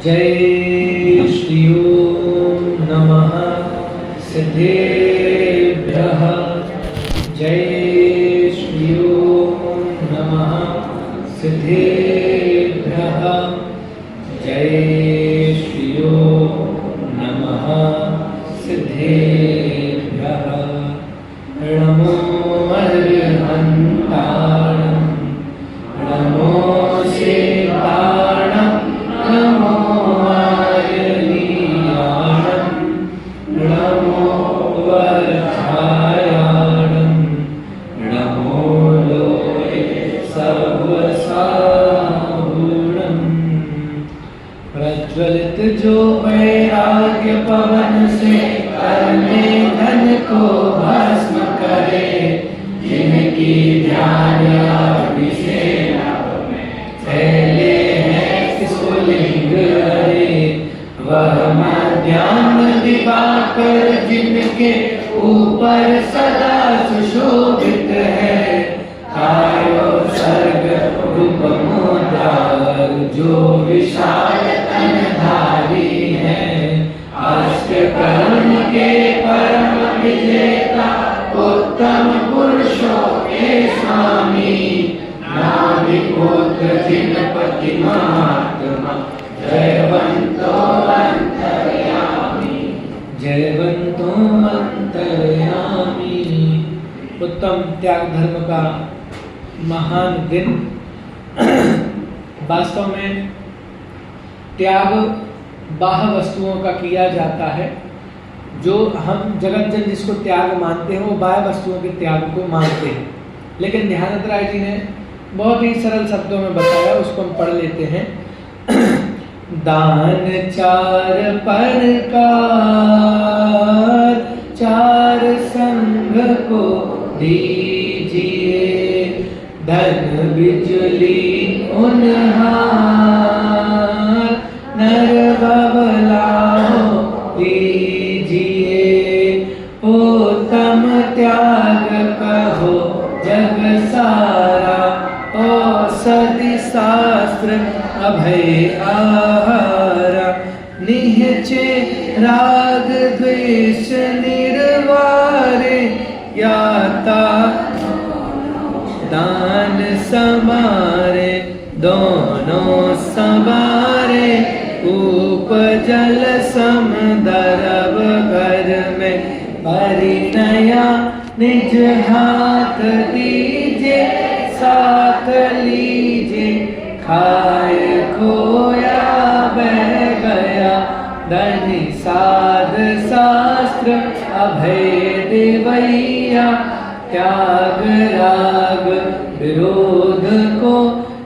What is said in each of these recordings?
जय श्री ओम नमः सिद्धेभ्यः। जय श्री ओम नमः सिद्धेभ्यः। जय श्री ओम नमः सिद्धेभ्यः। नमो अर्हन्ताणं नमो सेताणं नमो आयलीयाणं नमो वरछायाणं नमो लोके सर्वसाहुणं। प्रज्वलित जो वैराग्य पवन से करने धन को भस्म करे, जिनकी ध्यान अभिषेक में फैले हैं स्फुलिंग हरे, वह मध्याह्न दिवाकर जिनके ऊपर सदा सुशोभित है। कायो सर्ग रूप मुद्रार जो विशाल तनधारी है, अष्टकर्ण के परम विजेता उत्तम पुरुषों के स्वामी, नाभि पुत्र जिनपति महात्मा जयवंतो अंतर्यामी, जयवंतो अंतर्यामी। उत्तम त्याग धर्म का महान दिन। वास्तव में त्याग बाह्य वस्तुओं का किया जाता है। जो हम जगत जन जिसको त्याग मानते हैं वो बाह्य वस्तुओं के त्याग को मानते हैं, लेकिन ध्यानंद राय जी ने बहुत ही सरल शब्दों में बताया, उसको हम पढ़ लेते हैं। दान चार प्रकार चार संघ को दीजिए, धन बिजली उनहार नर बबला हो दीजिए। उत्तम त्याग कहो जग सारा, औषधि शास्त्र अभय आहारा। निहचे राग द्वेष निर्वारे, याता दान समारे दोनों सवारे। उपजल समदरब घर में परिणया, निज हाथ दीजे साथ लीजे। खाए खोया बह गया धनी साध शास्त्र अभय देवैया। त्याग राग विरोध को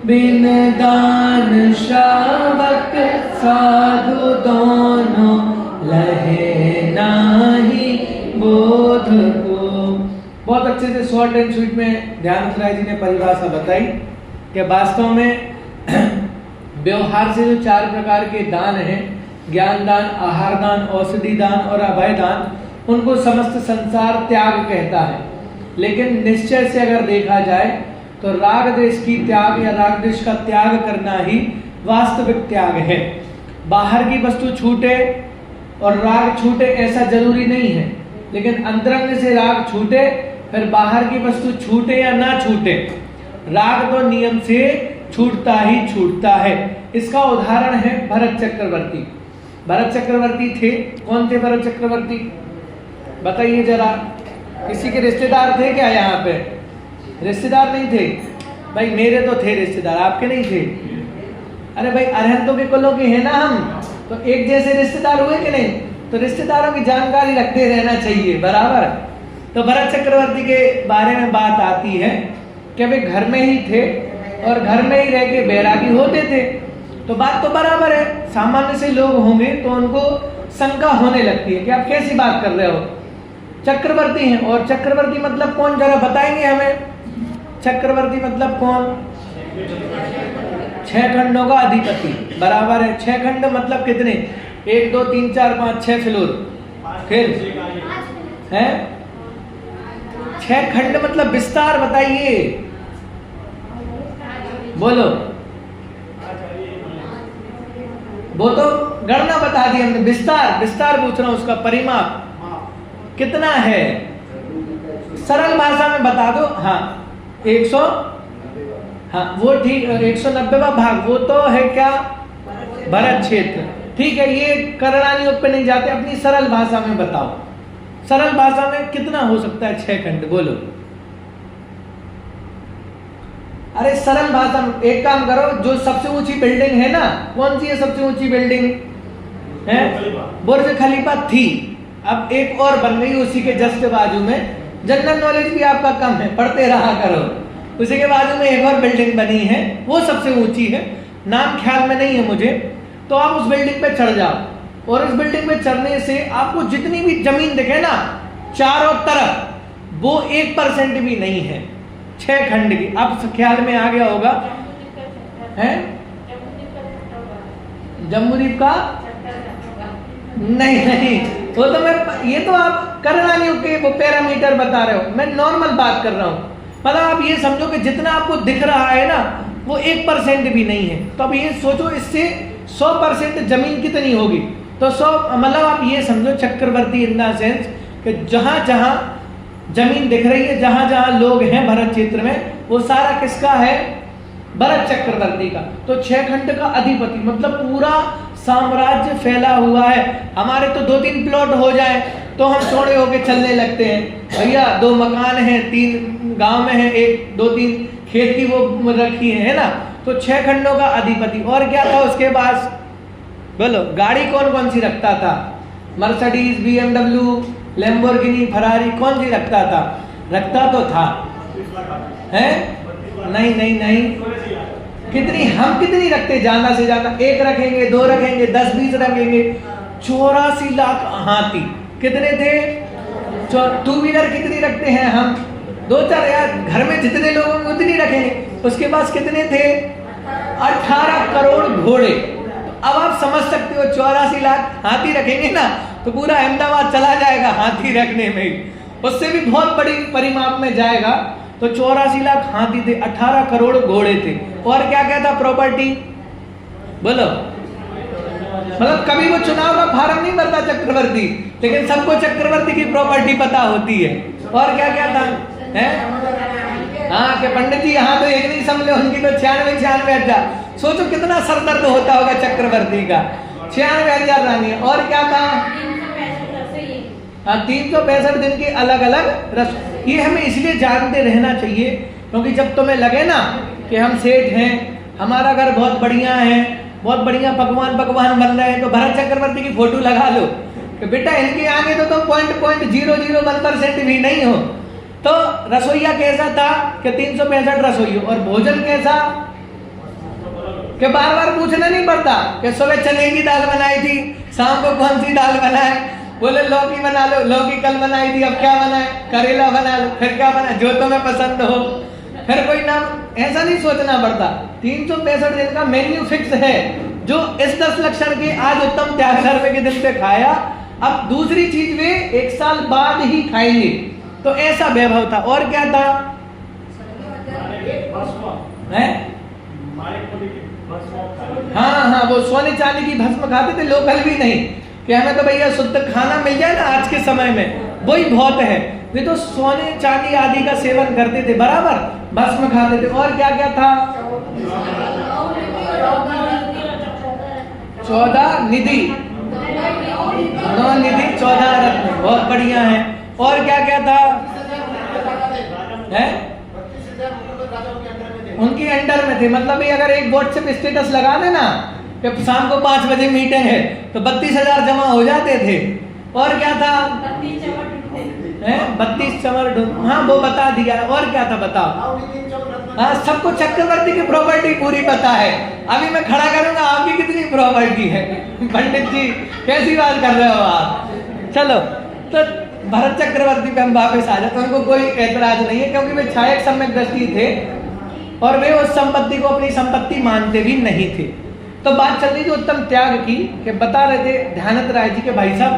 बिन दान श्रावक साधु दोनों लहे नाही बोध को। बहुत अच्छे से शॉर्ट एंड स्वीट में ध्यानंद राय जी ने परिभाषा बताई कि वास्तव में व्यवहार से जो चार प्रकार के दान हैं, ज्ञान दान, आहार दान, औषधि दान और अभय दान, उनको समस्त संसार त्याग कहता है। लेकिन निश्चय से अगर देखा जाए तो राग द्वेष की त्याग या राग द्वेष का त्याग करना ही वास्तविक त्याग है। बाहर की वस्तु छूटे और राग छूटे ऐसा जरूरी नहीं है, लेकिन अंतरंग से राग छूटे फिर बाहर की वस्तु छूटे या ना छूटे, राग तो नियम से छूटता ही छूटता है। इसका उदाहरण है भरत चक्रवर्ती। भरत चक्रवर्ती थे, कौन थे भरत चक्रवर्ती? बताइए जरा। किसी के रिश्तेदार थे क्या यहाँ पे? रिश्तेदार नहीं थे भाई, मेरे तो थे रिश्तेदार, आपके नहीं थे? अरे भाई अरहंतों के कुलों के हैं ना हम, तो एक जैसे रिश्तेदार हुए कि नहीं? तो रिश्तेदारों की जानकारी रखते रहना चाहिए, बराबर। तो भरत चक्रवर्ती के बारे में बात आती है कि वे घर में ही थे और घर में ही रह के बैरागी होते थे। तो बात तो बराबर है, सामान्य से लोग होंगे तो उनको शंका होने लगती है कि आप कैसी बात कर रहे हो, चक्रवर्ती हैं। और चक्रवर्ती मतलब कौन, जरा बताएंगे हमें? चक्रवर्ती मतलब कौन? 6 खंडों का अधिपति, बराबर है। 6 खंड मतलब कितने? 1 2 3 4 5 6 फ्लोर। फिर है 6 खंड मतलब विस्तार, बताइए बोलो वो तो गणना बता दी हमने, विस्तार विस्तार पूछ रहा हूं, उसका परिमाप कितना है, सरल भाषा में बता दो। हाँ 100, हाँ वो ठीक, 190वां भाग वो तो है क्या, भरत क्षेत्र। ठीक है, ये करणानी योग पे नहीं जाते, अपनी सरल भाषा में बताओ, सरल भाषा में कितना हो सकता है 6 खंड, बोलो। अरे सरल भाषा में एक काम करो, जो सबसे ऊंची बिल्डिंग है ना, कौन सी है सबसे ऊंची बिल्डिंग है, बुर्ज खलीफा थी, अब एक और बन गई उसी के जस्ट बाजू में। जनरल नॉलेज भी आपका कम है, पढ़ते रहा करो। उसी के बाजू में एक और बिल्डिंग बनी है, वो सबसे ऊंची है, नाम ख्याल में नहीं है मुझे। तो आप उस बिल्डिंग पे चढ़ जाओ, और इस बिल्डिंग पे चढ़ने से आपको जितनी भी जमीन दिखे ना चारों तरफ, वो 1% भी नहीं है 6 खंड की। अब ख्याल में आ गया होगा, है जम्बूद्वीप का नहीं नहीं, वो तो मैं, ये तो आप करणानी योग के वो पैरामीटर बता रहे हो, मैं नॉर्मल बात कर रहा हूं। मतलब आप ये समझो कि जितना आपको दिख रहा है ना, वो 1% भी नहीं है। तो अब ये सोचो, इससे 100% जमीन कितनी होगी, तो 100 मतलब आप ये समझो चक्रवर्ती इन द सेंस कि जहां जहां जमीन दिख रही है, जहां जहां लोग हैं भरत क्षेत्र में, वो सारा किसका है, भरत चक्रवर्ती का। तो 6 खंड का अधिपति मतलब पूरा साम्राज्य फैला हुआ है। हमारे तो 2-3 प्लॉट हो जाए तो हम चौड़े होके चलने लगते हैं, भैया 2 मकान हैं, 3 गांव में है, 1-2-3 खेत की वो रखी है ना। तो 6 खंडों का अधिपति। और क्या था उसके पास, बोलो गाड़ी कौन कौन सी रखता था, मर्सिडीज, BMW, लैम्बोर्गिनी, फरारी, कौन सी रखता था, रखता तो था, है नहीं नहीं नहीं, कितनी हम कितनी रखते, ज्यादा से ज्यादा 1 रखेंगे, 2 रखेंगे, 10-20 रखेंगे। 84 लाख हाथी कितने थे, 2 व्हीलर कितनी रखते हैं हम, 2-4 यार, घर में जितने लोग होंगे उतनी रखेंगे। उसके पास कितने थे, 18 करोड़ घोड़े। अब आप समझ सकते हो 84 लाख हाथी रखेंगे ना तो पूरा अहमदाबाद चला जाएगा हाथी रखने में ही, उससे भी बहुत बड़ी परिमाप में जाएगा। तो 84 लाख हाथी थे, 18 करोड़ घोड़े थे। और क्या क्या था प्रॉपर्टी, बोलो। मतलब कभी वो चुनाव का फार्म नहीं भरता चक्रवर्ती, लेकिन सबको चक्रवर्ती की प्रॉपर्टी पता होती है। और क्या क्या था, है हाँ कि पंडित जी यहाँ तो एक नहीं समझे, उनकी तो 96,000 सोचो कितना सरदर्द होता होगा चक्रवर्ती का, 96,000 रानी। और क्या था, 365 दिन की अलग अलग रस्म। ये हमें इसलिए जानते रहना चाहिए क्योंकि जब तुम्हें लगे ना कि हम सेठ हैं, हमारा घर बहुत बढ़िया है, बहुत बढ़िया पकवान बन रहे हैं, तो भरत चक्रवर्ती की फोटो लगा लो कि बेटा इनके आगे तो तुम 0.001% भी नहीं हो। तो रसोईया कैसा था कि 365 रसोई, और भोजन कैसा कि बार बार पूछना नहीं पड़ता कि सुबह चने की दाल बनाई थी, शाम को कौन सी दाल बनाए, बोले लौकी बना लो, लौकी कल बनाई थी, अब क्या बनाए, करेला बना लो, फिर क्या बनाए, जो तुम्हें पसंद हो, फिर कोई नाम, ऐसा नहीं सोचना पड़ता। 365 दिन का मेन्यू फिक्स है। जो इस 10 लक्षण के आज उत्तम त्यागधर्म के दिन पे खाया, अब दूसरी चीज वे 1 साल बाद ही खाएंगे। तो ऐसा वैभव था। और क्या था, हाँ वो सोने चांदी की भस्म खाते थे, लोकल भी नहीं कि हमें तो भैया शुद्ध खाना मिल जाए ना आज के समय में, वही बहुत है। वे तो सोने चांदी आदि का सेवन करते थे, बराबर भस्म खाते थे। और क्या क्या था, 14 निधि, 9 निधि 14 रत्न, बहुत बढ़िया है। और क्या क्या था, है उनकी अंडर में थे। मतलब ये अगर एक व्हाट्सएप स्टेटस लगा देना कि शाम को 5 बजे मीटिंग है, तो 32,000 जमा हो जाते थे। और क्या था, 32 चमर, हाँ वो बता दिया। और क्या था बताओ, हाँ सबको चक्रवर्ती की प्रॉपर्टी पूरी पता है। अभी मैं खड़ा करूंगा आपकी कितनी प्रॉपर्टी है, पंडित जी कैसी बात कर रहे हो आप। चलो तो भरत चक्रवर्ती पे हम वापस आ जाते, उनको कोई ऐतराज नहीं है क्योंकि वे छायक सम्यक दृष्टि थे और वे उस संपत्ति को अपनी संपत्ति मानते भी नहीं थे। तो बात चल रही थी उत्तम त्याग की, कि बता रहे थे ध्यानत राय जी के भाई साहब,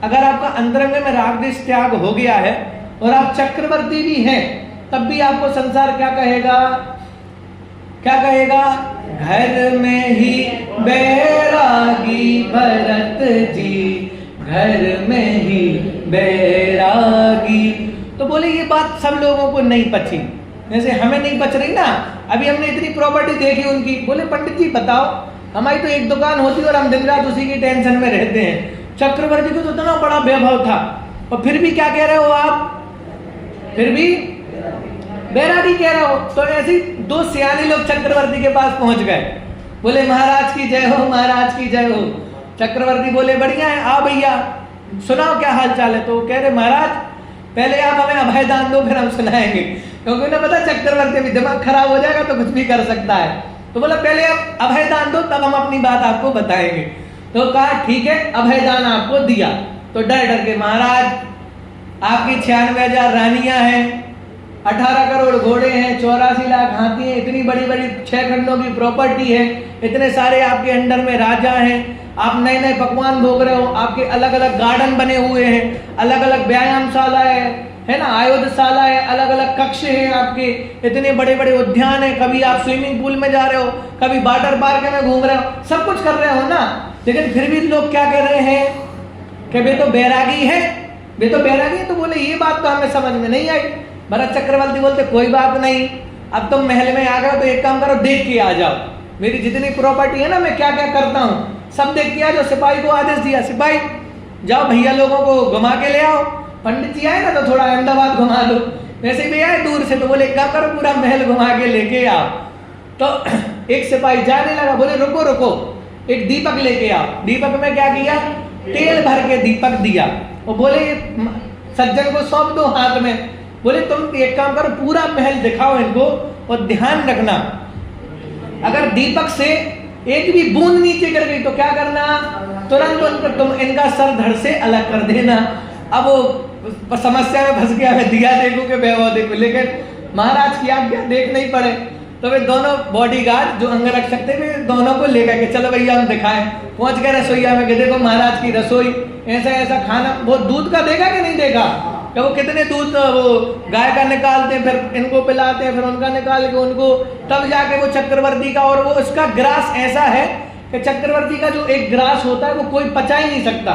अगर आपका अंतरंग में राग द्वेष त्याग हो गया है और आप चक्रवर्ती भी हैं, तब भी आपको संसार क्या कहेगा, क्या कहेगा, घर में ही बैरागी भरत जी, घर में ही बैरागी। तो बोले ये बात सब लोगों को नहीं पची, जैसे हमें नहीं पच रही ना। अभी हमने इतनी प्रॉपर्टी देखी उनकी, बोले पंडित जी बताओ, हमारी तो एक दुकान होती है और हम दिन रात उसी की टेंशन में रहते हैं। चक्रवर्ती को तो इतना बड़ा वैभव था और फिर भी क्या कह रहे हो आप, फिर भी बैरागी कह रहे हो। तो ऐसे दो सियाने लोग चक्रवर्ती के पास पहुंच गए, बोले महाराज की जय हो, महाराज की जय हो। चक्रवर्ती बोले बढ़िया है, आ भैया सुनाओ क्या हाल चाल है। तो कह रहे महाराज पहले आप हमें अभय दान दो, फिर हम सुनाएंगे, क्योंकि उन्हें पता चक्रवर्ती भी दिमाग खराब हो जाएगा तो कुछ भी कर सकता है। तो बोला पहले आप अभय दान दो, तब हम अपनी बात आपको बताएंगे। तो कहा ठीक है, अभय दान आपको दिया। तो डर डर के महाराज आपकी 96,000 रानियां हैं, 18 करोड़ घोड़े हैं, 84 लाख हाथी हैं, इतनी बड़ी बड़ी 6 खंडों की प्रॉपर्टी है, इतने सारे आपके अंडर में राजा हैं, आप नए नए पकवान भोग रहे हो, आपके अलग अलग गार्डन बने हुए हैं, अलग अलग व्यायामशाला है ना, आयुधशाला है, अलग अलग कक्ष हैं आपके, इतने बड़े बड़े उद्यान है, कभी आप स्विमिंग पूल में जा रहे हो, कभी वाटर पार्क में घूम रहे हो, सब कुछ कर रहे हो ना। लेकिन फिर भी लोग क्या कह रहे हैं कि वे तो बैरागी है, वे तो बैरागी है। तो बोले ये बात तो हमें समझ में नहीं आई। भरत चक्रवर्ती बोलते कोई बात नहीं, अब तुम महल में आ गए तो एक काम करो, देख के आ जाओ, मेरी जितनी प्रॉपर्टी है ना, मैं क्या क्या करता हूँ सब देख के आ जाओ। सिपाही को आदेश दिया, सिपाही जाओ भैया लोगों को घुमा के ले आओ। पंडित जी आए ना तो थोड़ा अहमदाबाद घुमा दो, वैसे भी आए दूर से, तो बोले क्या करो पूरा महल घुमा के लेके आओ। तो एक सिपाही जाने लगा, बोले रुको रुको, एक दीपक लेके आओ। दीपक में क्या किया, तेल भर के दीपक दिया और बोले सज्जन को सौंप दो हाथ में। बोले तुम एक काम करो, पूरा महल दिखाओ इनको और ध्यान रखना, अगर दीपक से एक भी बूंद नीचे गिर गई तो क्या करना, तुरंत उनको तुम इनका सर धड़ से अलग कर देना। अब वो समस्या में फंस गया, मैं दिया देखूं कि वैभव देखूं, लेकिन महाराज की आज्ञा देख नहीं पड़े। तो वे दोनों बॉडीगार्ड जो अंगरक्षक थे, वे दोनों को लेकर के चलो भैया हम दिखाएं। पहुंच गए रसोईया में कि देखो महाराज की रसोई, ऐसा ऐसा खाना। वो दूध का देखा कि नहीं देखा, कि वो कितने दूध वो गाय का निकालते हैं, फिर इनको पिलाते हैं, फिर उनका निकाल के उनको, तब जाके वो चक्रवर्ती का। और वो उसका ग्रास ऐसा है कि चक्रवर्ती का जो एक ग्रास होता है वो कोई पचा ही नहीं सकता,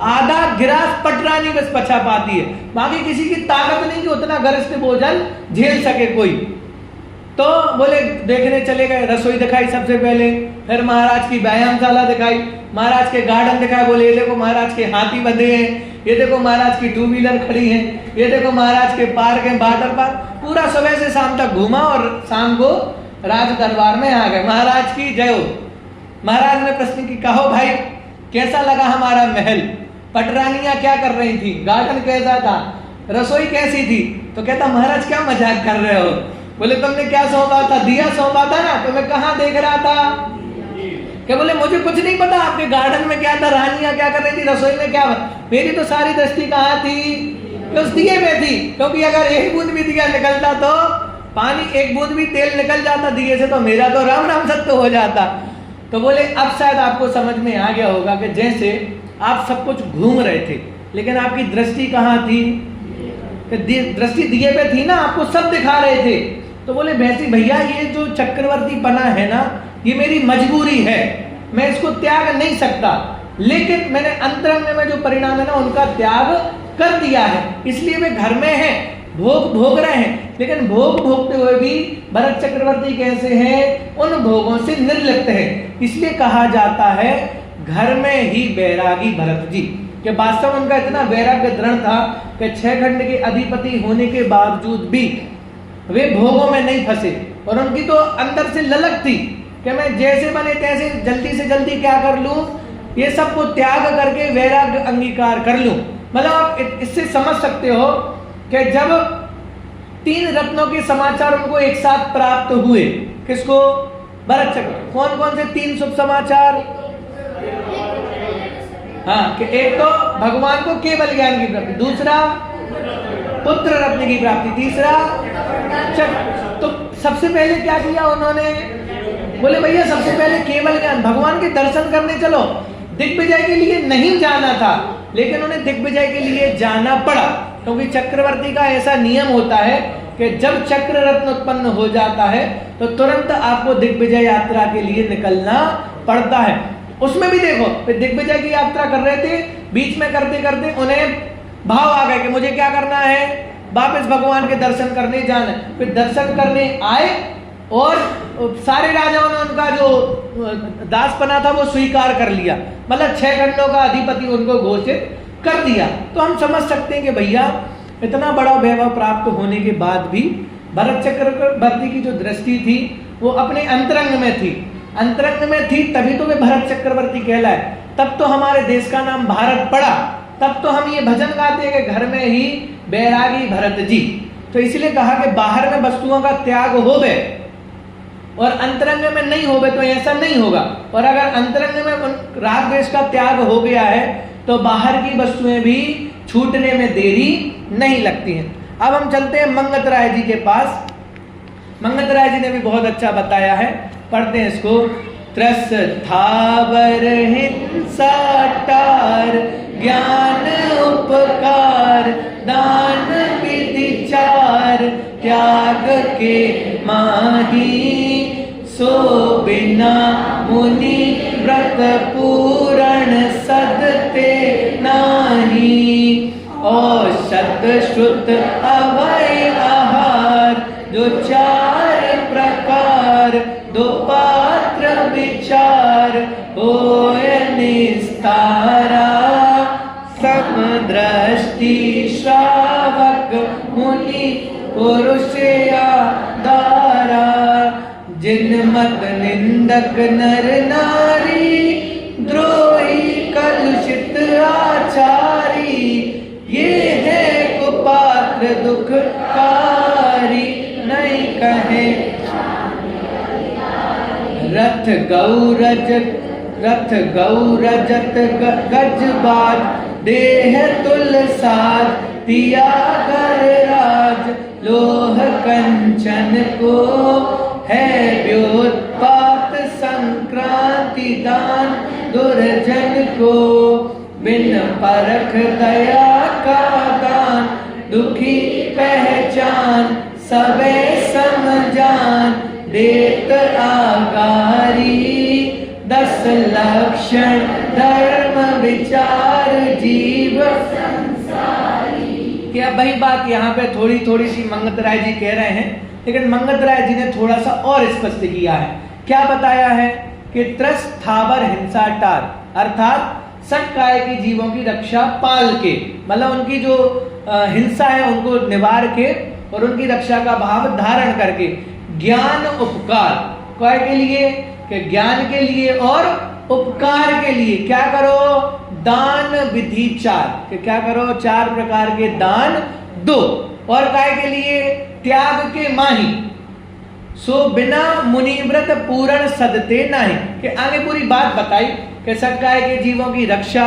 आधा गिलास पटरानी बस पचा पाती है, बाकी किसी की ताकत नहीं कि उतना गरिष्ठ भोजन झेल सके कोई। तो बोले देखने चले गए, रसोई दिखाई सबसे पहले, फिर महाराज की व्यायामशाला दिखाई, महाराज के गार्डन दिखाए। बोले ये देखो महाराज के हाथी बंधे हैं, ये देखो महाराज की 2 व्हीलर खड़ी है, ये देखो महाराज के पार्क है, वाटर पार्क। पूरा सुबह से शाम तक घूमा और शाम को राज दरबार में आ गए। महाराज की जय हो। महाराज ने प्रश्न की, कहो भाई कैसा लगा हमारा महल, पटरानियां क्या कर रही थी, गार्डन कैसा था, रसोई कैसी थी। तो कहता महाराज क्या मजाक कर रहे हो, बोले तुमने क्या सौंपा था, दिया सौंपा था ना, तो मैं कहाँ देख रहा था। क्या बोले मुझे कुछ नहीं पता आपके गार्डन में क्या था, रानियां क्या कर रही थी, रसोई में क्या, मेरी तो सारी दृष्टि कहाँ थी, उस दिए में थी। क्योंकि अगर एक बूंद भी दिया निकलता तो पानी, एक बूंद भी तेल निकल जाता दिए से, तो मेरा तो राम राम सत्य हो जाता। तो बोले अब शायद आपको समझ में आ गया होगा कि जैसे आप सब कुछ घूम रहे थे, लेकिन आपकी दृष्टि कहाँ थी, दृष्टि दिए पे थी ना, आपको सब दिखा रहे थे। तो बोले वैसे भैया ये जो चक्रवर्ती बना है ना, ये मेरी मजबूरी है, मैं इसको त्याग नहीं सकता, लेकिन मैंने अंतरंग में जो परिणाम है ना उनका त्याग कर दिया है, इसलिए वे घर में हैं, भोग भोग रहे हैं। लेकिन भोग भोगते हुए भी भरत चक्रवर्ती कैसे हैं, उन भोगों से निर्लिप्त है। इसलिए कहा जाता है घर में ही बैरागी भरत जी, कि वास्तव में उनका इतना वैराग्य दृढ़ था कि 6 खंड के अधिपति होने के बावजूद भी वे भोगों में नहीं फंसे। और उनकी तो अंदर से ललक थी कि मैं जैसे बने तैसे जल्दी से जल्दी क्या कर लूं, ये सब को त्याग करके वैराग्य अंगीकार कर लूं। मतलब आप इससे समझ सकते हो कि जब 3 रत्नों के समाचार उनको एक साथ प्राप्त हुए, किसको, भरत चक्र, कौन कौन से 3 शुभ समाचार, हाँ, कि एक तो भगवान को केवल ज्ञान की प्राप्ति, दूसरा पुत्र रत्न की प्राप्ति, तीसरा चक्र। तो सबसे पहले क्या किया उन्होंने, बोले भैया सबसे पहले केवल ज्ञान, भगवान के दर्शन करने चलो। दिग्विजय के लिए नहीं जाना था, लेकिन उन्हें दिग्विजय के लिए जाना पड़ा, क्योंकि चक्रवर्ती का ऐसा नियम होता है कि जब चक्र रत्न उत्पन्न हो जाता है तो तुरंत आपको दिग्विजय यात्रा के लिए निकलना पड़ता है। उसमें भी देखो दिग्विजय की यात्रा कर रहे थे, बीच में करते करते उन्हें भाव आ गए कि मुझे क्या करना है, वापस भगवान के दर्शन करने जाना है। फिर दर्शन करने आए और सारे राजाओं ने उनका जो दासपना था वो स्वीकार कर लिया, मतलब 6 खंडों का अधिपति उनको घोषित कर दिया। तो हम समझ सकते हैं कि भैया इतना बड़ा वैभव प्राप्त होने के बाद भी भरत चक्रवर्ती की जो दृष्टि थी वो अपने अंतरंग में थी, अंतरंग में थी, तभी तो वे भरत चक्रवर्ती कहलाए। तब तो हमारे देश का नाम भारत पड़ा, तब तो हम ये भजन गाते हैं कि घर में ही बैरागी भरत जी। तो इसलिए कहा कि बाहर में वस्तुओं का त्याग होवे और अंतरंग में नहीं होवे तो ऐसा नहीं होगा। और अगर अंतरंग में राग द्वेष का त्याग हो गया है तो बाहर की वस्तुएं भी छूटने में देरी नहीं लगती हैं। अब हम चलते हैं मंगत राय जी के पास। मंगत राय जी ने भी बहुत अच्छा बताया है, पढ़ते हैं इसको। त्रस थावर हिंसा टार, ज्ञान उपकार दान विधि चार, त्याग के माही सो बिना मुनि व्रत पूरण सदते नाही। औषध शुद्ध अभय आहार जो 4 प्रकार, दो पात्र विचार होय निस्तारा। समदृष्टि श्रावक मुनि पुरुष या दारा, जिन मत निंदक नर नारी, द्रोही कलुषित आचारी। ये है कुपात्र दुखकारी, नहीं कहे रथ गौरजत गजबाज, देह तुलसाद दिया कर राज। लोह कंचन को है व्योत्पात, संक्रांति दान दुर्जन को। बिन परख दया का दान, दुखी पहचान सबे समझान। देत आगारी 10 लक्षण, धर्म विचार जीव संसारी। क्या वही बात यहाँ पे थोड़ी थोड़ी सी मंगत राय जी कह रहे हैं, लेकिन मंगत राय जी ने थोड़ा सा और स्पष्ट किया है। क्या बताया है कि त्रस थावर हिंसा टार, अर्थात सटकाय के जीवों की रक्षा पाल के, मतलब उनकी जो हिंसा है उनको निवार के और उनकी रक्षा का भाव धारण करके। ज्ञान उपकार काय के लिए, कि ज्ञान के लिए और उपकार के लिए क्या करो, दान विधि 4, कि क्या करो 4 प्रकार के दान दो। और काय के लिए, त्याग के माही सो बिना मुनिव्रत पूर्ण सदते नहीं, कि आगे पूरी बात बताई कि सटकाय के जीवों की रक्षा,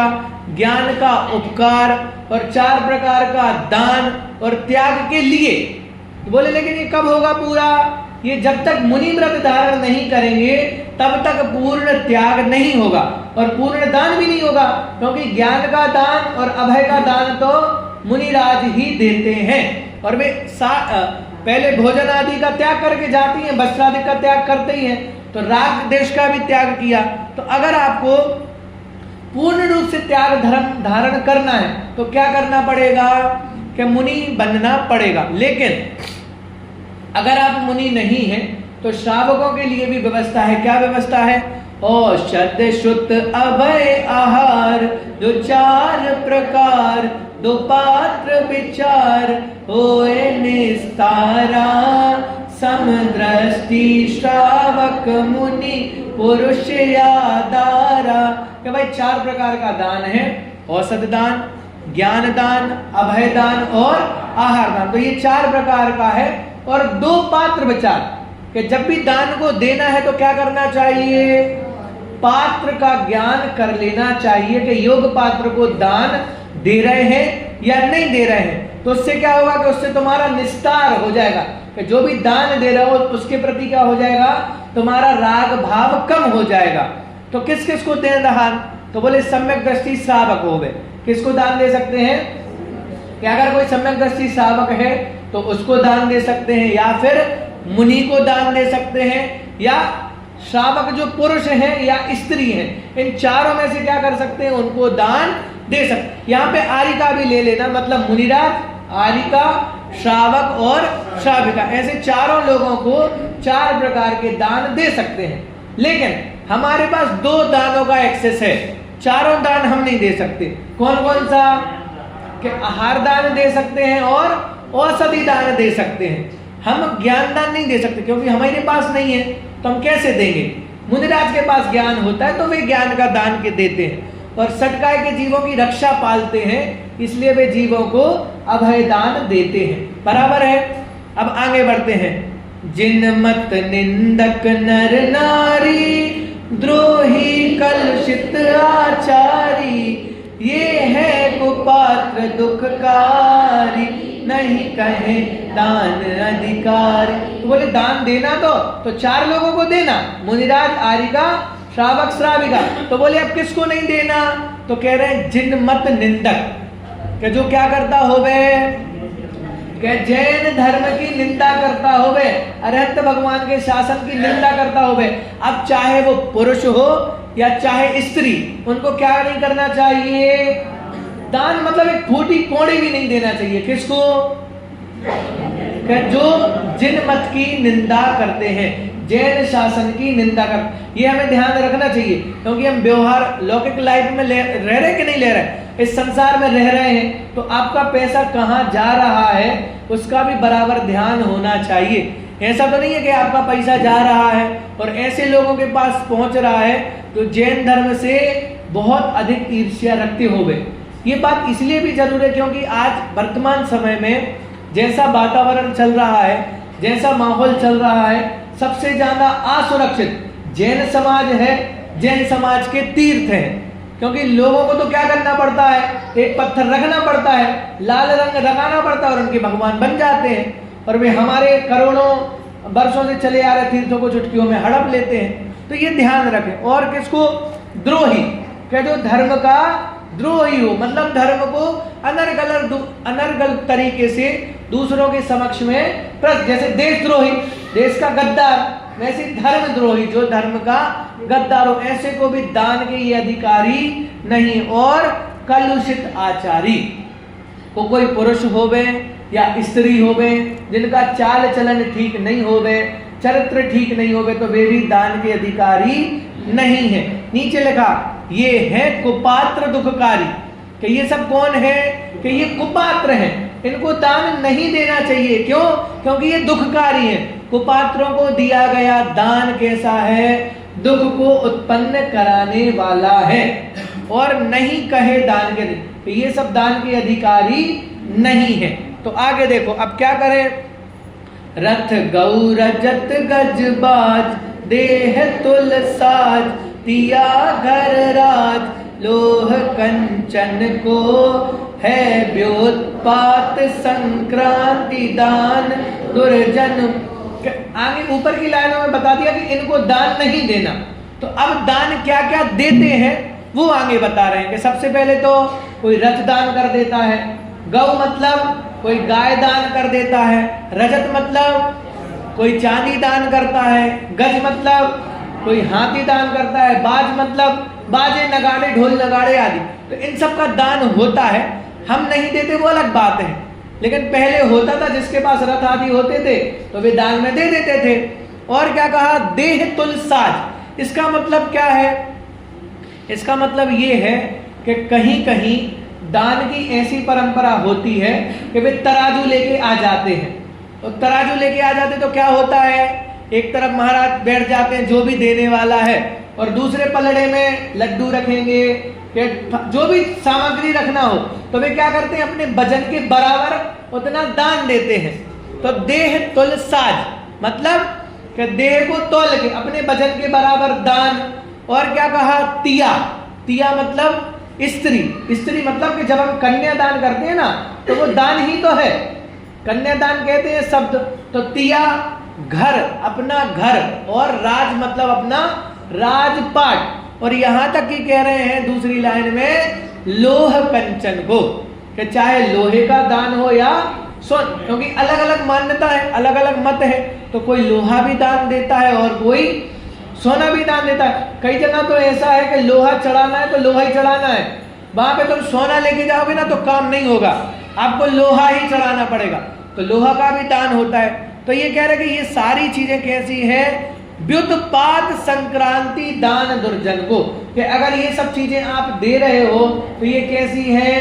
ज्ञान का उपकार और 4 प्रकार का दान और त्याग के लिए। बोले लेकिन ये कब होगा पूरा, ये जब तक मुनि व्रत धारण नहीं करेंगे तब तक पूर्ण त्याग नहीं होगा और पूर्ण दान भी नहीं होगा, क्योंकि ज्ञान का दान और अभय का दान तो मुनिराज ही देते हैं। और वे पहले भोजन आदि का त्याग करके जाती हैं, वस्त्र आदि का त्याग करते ही हैं, तो राग देश का भी त्याग किया। तो अगर आपको पूर्ण रूप से त्याग धर्म धारण करना है तो क्या करना पड़ेगा, कि मुनि बनना पड़ेगा। लेकिन अगर आप मुनि नहीं हैं तो श्रावकों के लिए भी व्यवस्था है। क्या व्यवस्था है, औषध शुद्ध अभय आहार जो 4 प्रकार, दो पात्र विचार होए निस्तारा। समदृष्टि श्रावक मुनि पुरुष या दारा, कि भाई 4 प्रकार का दान है, औषध दान, ज्ञान दान, अभय दान और आहार दान। तो ये 4 प्रकार का है। और 2 पात्र विचार, कि जब भी दान को देना है तो क्या करना चाहिए, पात्र का ज्ञान कर लेना चाहिए कि योग पात्र को दान दे रहे हैं या नहीं दे रहे हैं। तो उससे क्या होगा कि उससे तुम्हारा निस्तार हो जाएगा, कि जो भी दान दे रहे हो उसके प्रति क्या हो जाएगा, तुम्हारा राग भाव कम हो जाएगा। तो किस किस को दे रहा, तो बोले सम्यक दृष्टि श्रावक हो गए। किसको दान दे सकते हैं, कि अगर कोई सम्यक दृष्टि श्रावक है तो उसको दान दे सकते हैं, या फिर मुनि को दान दे सकते हैं, या श्रावक जो पुरुष हैं या स्त्री हैं, इन चारों में से क्या कर सकते हैं, उनको दान दे सकते। यहाँ पे आरिका भी ले लेना, मतलब मुनिराज, आरिका, श्रावक और श्राविका, ऐसे चारों लोगों को 4 प्रकार के दान दे सकते हैं। लेकिन हमारे पास 2 दानों का एक्सेस है, चारों दान हम नहीं दे सकते। कौन कौन सा? कि आहार दान दे सकते हैं और औषधि दान दे सकते हैं। हम ज्ञान दान नहीं दे सकते क्योंकि हमारे पास नहीं है, तो हम कैसे देंगे? मुनिराज के पास ज्ञान होता है तो वे ज्ञान का दान के देते हैं, और सटकाए के जीवों की रक्षा पालते हैं, इसलिए वे जीवों को अभय दान देते हैं। बराबर है। अब आगे बढ़ते हैं। जिन मत निंदक नर नारी, द्रोही कलुषित आचारी, ये है कुपात्र दुखकारी, नहीं कहे दान अधिकारी। तो बोले दान देना तो 4 लोगों को देना, मुनिराज, आरिका, श्रावक, श्राविका। तो बोले अब किसको नहीं देना? तो कह रहे हैं जिन मत निंदक, कि जो क्या करता होवे, कि जैन धर्म की निंदा करता होवे, अरहंत भगवान के शासन की निंदा करता होवे। अब चाहे वो पुरुष हो या चाहे स्त्री, उनको क्या नहीं करना चाहिए? दान, मतलब एक फूटी कौड़ी भी नहीं देना चाहिए। किसको? जो जिन मत की निंदा करते हैं, जैन शासन की निंदा कर, ये हमें ध्यान रखना चाहिए, क्योंकि हम व्यवहार लौकिक लाइफ में रह रहे कि नहीं ले रहे, इस संसार में रह रहे हैं, तो आपका पैसा कहाँ जा रहा है उसका भी बराबर ध्यान होना चाहिए। ऐसा तो नहीं है कि आपका पैसा जा रहा है और ऐसे लोगों के पास पहुंच रहा है तो जैन धर्म से बहुत अधिक ईर्ष्या रखते होवे। ये बात इसलिए भी जरूर है क्योंकि आज वर्तमान समय में जैसा वातावरण चल रहा है, जैसा माहौल चल रहा है, सबसे ज्यादा असुरक्षित जैन समाज है, जैन समाज के तीर्थ हैं। क्योंकि लोगों को तो क्या करना पड़ता है, एक पत्थर रखना पड़ता है, लाल रंग लगाना पड़ता है और उनके भगवान बन जाते हैं, और वे हमारे करोड़ों वर्षों से चले आ रहे तीर्थों को चुटकियों में हड़प लेते हैं। तो ये ध्यान रखें। और किसको? द्रोही, क्या जो धर्म का द्रोही हो, मतलब धर्म को अनर्गल तरीके से दूसरों के समक्ष में, जैसे देशद्रोही, देश का गद्दार, वैसे धर्मद्रोही, जो धर्म का गद्दार हो, ऐसे को भी दान के ये अधिकारी नहीं। और कलुषित आचारी को, कोई पुरुष होवे या स्त्री होवे, जिनका चाल चलन ठीक नहीं होवे, चरित्र ठीक नहीं होवे, तो वे भी दान के अधिकारी नहीं है। नीचे लिखा ये है कुपात्र दुखकारी, कि ये सब कौन है? कि ये कुपात्र हैं, इनको दान नहीं देना चाहिए। क्यों? क्योंकि ये दुखकारी हैं। कुपात्रों को दिया गया दान कैसा है? दुख को उत्पन्न कराने वाला है, और नहीं कहे दान के, तो ये सब दान के अधिकारी नहीं है। तो आगे देखो अब क्या करें? रथ गौ रजत गजबाज, देह तुल साज, दिया घर राज, लोह कंचन को है व्योत्पात, संक्रांति दान दुर्जन। आगे ऊपर की लाइनों में बता दिया कि इनको दान नहीं देना। तो अब दान क्या क्या देते हैं वो आगे बता रहे हैं कि सबसे पहले तो कोई रथ दान कर देता है, गौ मतलब कोई गाय दान कर देता है, रजत मतलब कोई चांदी दान करता है, गज मतलब कोई हाथी दान करता है, बाज मतलब बाजे नगाड़े ढोल नगाड़े आदि। तो इन सब का दान होता है, हम नहीं देते वो अलग बात है, लेकिन पहले होता था, जिसके पास रथ आदि होते थे तो वे दान में दे देते थे। और क्या कहा? देह तुल साज। इसका मतलब क्या है? इसका मतलब ये है कि कहीं कहीं दान की ऐसी परंपरा होती है कि वे तराजू लेके आ जाते हैं, और तराजू लेके आ जाते तो क्या होता है, एक तरफ महाराज बैठ जाते हैं जो भी देने वाला है, और दूसरे पलड़े में लड्डू रखेंगे, जो भी सामग्री रखना हो, तो वे क्या करते हैं, अपने वजन के बराबर उतना दान देते हैं। तो देह तुल साज मतलब कि देह को तौल के अपने वजन के बराबर दान। और क्या कहा? तिया। तिया मतलब स्त्री। स्त्री मतलब कि जब हम कन्यादान करते हैं ना, तो वो दान ही तो है, कन्यादान कहते हैं शब्द। तो तिया घर, अपना घर, और राज मतलब अपना राजपाट। और यहां तक कि कह रहे हैं दूसरी लाइन में लोह कंचन को, कि चाहे लोहे का दान हो या स्वर्ण, क्योंकि अलग अलग मान्यता है, अलग अलग मत है। तो कोई लोहा भी दान देता है और कोई सोना भी दान देता है। कई जगह तो ऐसा है कि लोहा चढ़ाना है तो लोहा ही चढ़ाना है, वहां पे तुम सोना लेके जाओगे ना तो काम नहीं होगा, आपको लोहा ही चढ़ाना पड़ेगा, तो लोहा का भी दान होता है। तो ये कह रहे कि ये सारी चीजें कैसी है, व्युत्पाद संक्रांति दान दुर्जन को, कि अगर ये सब चीजें आप दे रहे हो तो ये कैसी है,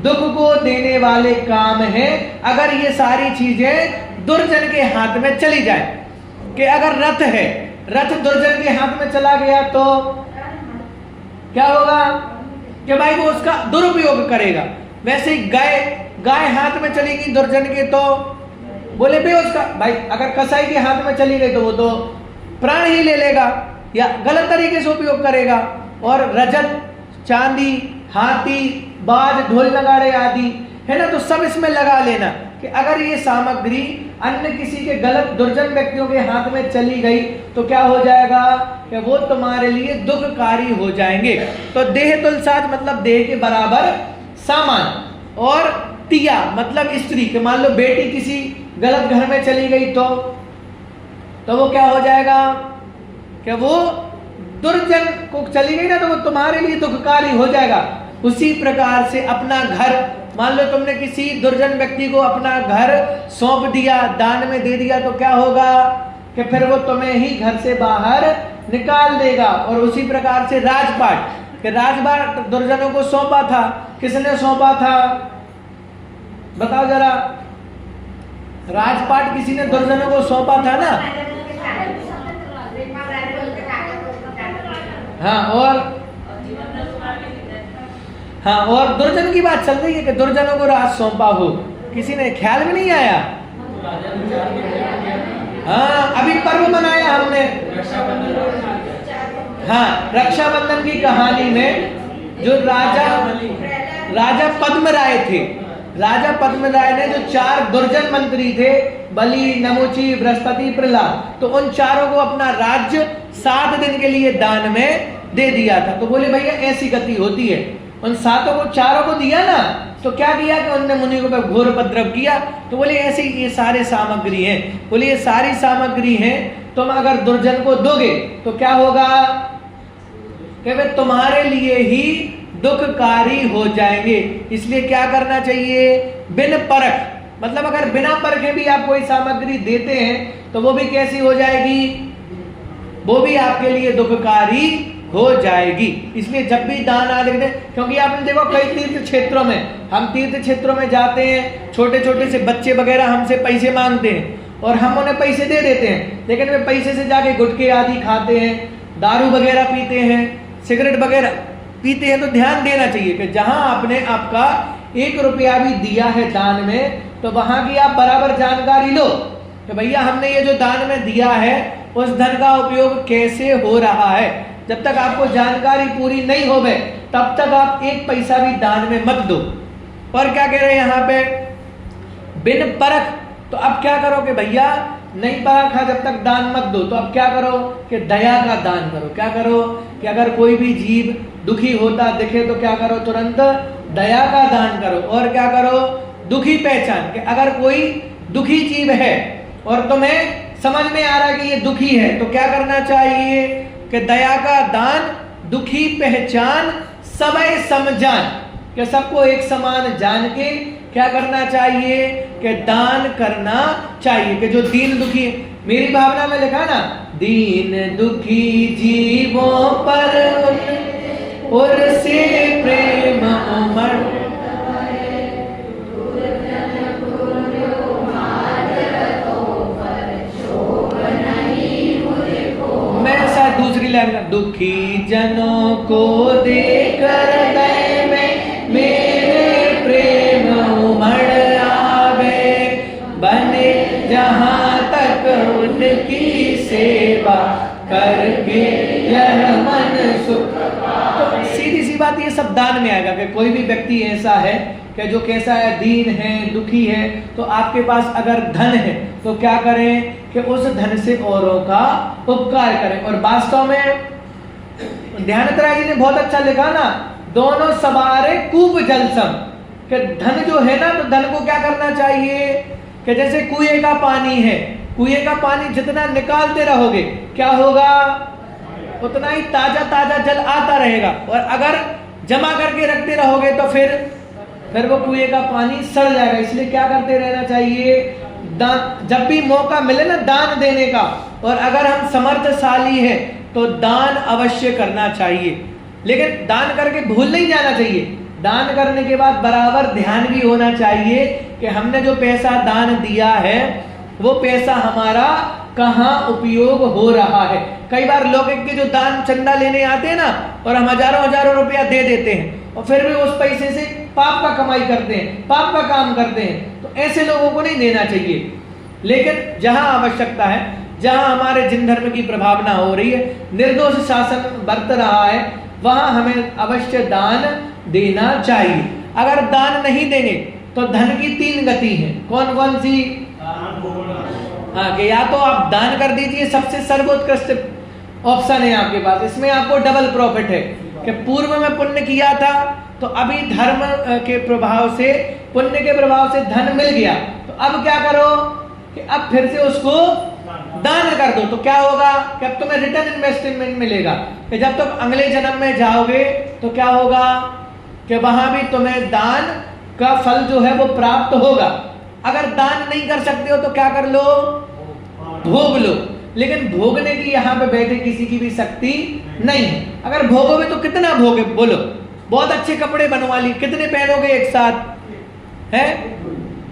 दुख को देने वाले काम है। अगर ये सारी चीजें दुर्जन के हाथ में चली जाए, कि अगर रथ है, रथ दुर्जन के हाथ में चला गया तो क्या होगा, कि भाई वो उसका दुरुपयोग करेगा। वैसे ही गाय हाथ में चली गई दुर्जन के तो बोले भी उसका भाई, अगर कसाई के हाथ में चली गई तो वो तो प्राण ही ले लेगा या गलत तरीके से उपयोग करेगा। और रजत, चांदी, हाथी, बाज, ढोल नगाड़े आदि है ना, तो सब इसमें लगा लेना कि अगर ये सामग्री अन्य किसी के गलत दुर्जन व्यक्तियों के हाथ में चली गई तो क्या हो जाएगा, कि वो तुम्हारे लिए दुखकारी हो जाएंगे। तो देह तुलसाज मतलब देह के बराबर सामान, और तिया मतलब स्त्री, के मान लो बेटी किसी गलत घर में चली गई तो वो क्या हो जाएगा, कि वो दुर्जन को चली गई ना तो वो तुम्हारे लिए दुखकारी हो जाएगा। उसी प्रकार से अपना घर, मान लो तुमने किसी दुर्जन व्यक्ति को अपना घर सौंप दिया, दान में दे दिया, तो क्या होगा, कि फिर वो तुम्हें ही घर से बाहर निकाल देगा। और उसी प्रकार से राजपाट, कि राजपाट दुर्जनों को सौंपा था, किसने सौंपा था बताओ जरा, राजपाट किसी ने दुर्जनों को सौंपा था ना। हाँ, और दुर्जन की बात चल रही है कि दुर्जनों को राज सौंपा हो, किसी ने ख्याल में नहीं आया। हाँ, अभी पर्व मनाया हमने, हाँ, रक्षाबंधन की कहानी में जो राजा पद्म राय थे, राजा पद्म राय ने जो 4 दुर्जन मंत्री थे, बलि, नमुची, बृहस्पति, प्रहलाद, तो उन चारों को अपना राज्य 7 दिन के लिए दान में दे दिया था। तो बोले भैया ऐसी गति होती है, उन 7 को 4 को दिया ना, तो क्या किया कि उनने मुनि को घोर उपद्रव किया। तो बोले ऐसे ये सारे सामग्री हैं, बोले ये सारी सामग्री हैं, तुम अगर दुर्जन को दोगे तो क्या होगा, कि वे तुम्हारे लिए ही दुखकारी हो जाएंगे। इसलिए क्या करना चाहिए, बिन परख, मतलब अगर बिना परखे भी आप कोई सामग्री देते हैं तो वो भी कैसी हो जाएगी, वो भी आपके लिए दुखकारी हो जाएगी। इसलिए जब भी दान आदि दें, क्योंकि आपने देखो कई तीर्थ क्षेत्रों में, हम तीर्थ क्षेत्रों में जाते हैं, छोटे छोटे से बच्चे वगैरह हमसे पैसे मांगते हैं और हम उन्हें पैसे दे देते हैं, लेकिन वे पैसे से जाके गुटखे आदि खाते हैं, दारू वगैरह पीते हैं, सिगरेट वगैरह पीते हैं। तो ध्यान देना चाहिए कि जहां आपने आपका 1 रुपया भी दिया है दान में, तो वहां की आप बराबर जानकारी लो कि भैया हमने ये जो दान में दिया है उस धन का उपयोग कैसे हो रहा है। जब तक आपको जानकारी पूरी नहीं हो गए तब तक आप 1 पैसा भी दान में मत दो। और क्या कह रहे हैं यहाँ पे, बिन परख। तो अब क्या करो कि भैया नहीं परखा जब तक दान मत दो, तो अब क्या करो कि दया का दान करो। क्या करो कि अगर कोई भी जीव दुखी होता दिखे तो क्या करो, तुरंत दया का दान करो। और क्या करो, दुखी पहचान, कि अगर कोई दुखी जीव है और तुम्हें समझ में आ रहा है कि ये दुखी है, तो क्या करना चाहिए कि दया का दान, दुखी पहचान, सबय समझान, कि सबको एक समान जान के क्या करना चाहिए कि दान करना चाहिए। कि जो दीन दुखी, मेरी भावना में लिखा ना, दीन दुखी जीवों पर और से प्रेम उमड़, मैं शायद दूसरी लाइन, दुखी जनों को देकर दया में मेरे प्रेम उमड़ आवे, बने जहां तक उनकी सेवा करके यह मन सुख। तो सीधी सी बात, ये सब दान में आएगा कि कोई भी व्यक्ति ऐसा है कि जो कैसा है, दीन है, दुखी है, तो आपके पास अगर धन है तो क्या करें कि उस धन से औरों का उपकार करें। और वास्तव में ध्यानतराय जी ने बहुत अच्छा लिखा ना, दोनों सवारे कूप जलसम, कि धन जो है ना, तो धन को क्या करना चाहिए कि जैसे कुएं का पानी है, कुएं का पानी जितना निकालते रहोगे क्या होगा, उतना ही ताजा ताजा जल आता रहेगा। और अगर जमा करके रखते रहोगे तो फिर वो कुएं का पानी सड़ जाएगा। इसलिए क्या करते रहना चाहिए, दान, जब भी मौका मिले ना दान देने का, और अगर हम समर्थशाली हैं तो दान अवश्य करना चाहिए। लेकिन दान करके भूल नहीं जाना चाहिए। दान करने के बाद बराबर ध्यान भी होना चाहिए कि हमने जो पैसा दान दिया है वो पैसा हमारा कहाँ उपयोग हो रहा है। कई बार लोग के जो दान चंदा लेने आते हैं ना, और हम हजारों रुपया दे देते हैं और फिर भी उस पैसे से पाप का कमाई करते हैं, पाप का काम करते हैं। तो ऐसे लोगों को नहीं देना चाहिए। लेकिन जहां आवश्यकता है, जहां हमारे जिन धर्म की प्रभावना हो रही है, निर्दोष शासन बरत रहा है, वहां हमें अवश्य दान देना चाहिए। अगर दान नहीं देंगे तो धन की 3 गति है। कौन कौन सी? हाँ, कि या तो आप दान कर दीजिए, सबसे सर्वोत्कृष्ट ऑप्शन है आपके पास, इसमें आपको डबल प्रॉफिट है कि पूर्व में पुण्य किया था तो अभी धर्म के प्रभाव से, पुण्य के प्रभाव से धन मिल गया, तो अब क्या करो कि अब फिर से उसको दान कर दो। तो क्या होगा कि अब तुम्हें रिटर्न इन्वेस्टमेंट मिलेगा, कि जब तुम अगले जन्म में जाओगे तो क्या होगा कि वहां भी तुम्हें दान का फल जो है वो प्राप्त होगा। अगर दान नहीं कर सकते हो तो क्या कर लो, भोग लो। लेकिन भोगने की यहाँ पे बैठे किसी की भी शक्ति नहीं है। अगर भोगोगे तो कितना भोगे, बोलो। बहुत अच्छे कपड़े बनवा लिए, कितने पहनोगे एक साथ है?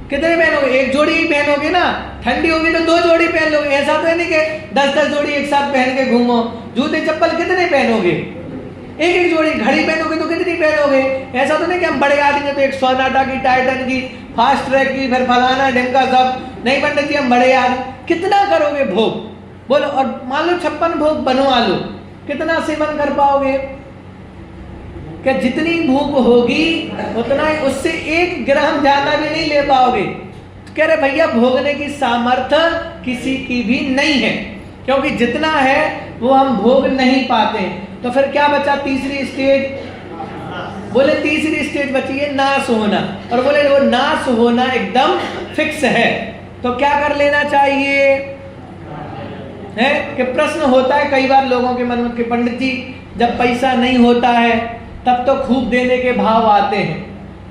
कितने पहनोगे? एक जोड़ी ही पहनोगे ना। ठंडी होगी तो 2 जोड़ी पहन लोगे। ऐसा तो नहीं कि 10-10 जोड़ी एक साथ पहन के घूमो। जूते चप्पल कितने पहनोगे? एक जोड़ी। घड़ी पहनोगे तो कितनी पहनोगे? ऐसा तो नहीं कि हम बड़े आदमी हैं तो एक सोनाटा की, टाइटन की, फास्ट ट्रैक की, फिर फलाना ढिमका सब नहीं पंडित जी हम बड़े आदमी। कितना करोगे भोग, बोलो। और मान लो 56 भोग बनवा लो, कितना सेवन कर पाओगे? कि जितनी भूख होगी उतना ही, उससे 1 ग्राम ज्यादा भी नहीं ले पाओगे। तो कह रहे भैया भोगने की सामर्थ्य किसी की भी नहीं है, क्योंकि जितना है वो हम भोग नहीं पाते। तो फिर क्या बचा? तीसरी स्टेज। बोले तीसरी स्टेज बची है नाश होना, और बोले वो नाश होना एकदम फिक्स है। तो क्या कर लेना चाहिए है? कि प्रश्न होता है कई बार लोगों के मन में कि पंडित जी जब पैसा नहीं होता है तब तो खूब देने के भाव आते हैं,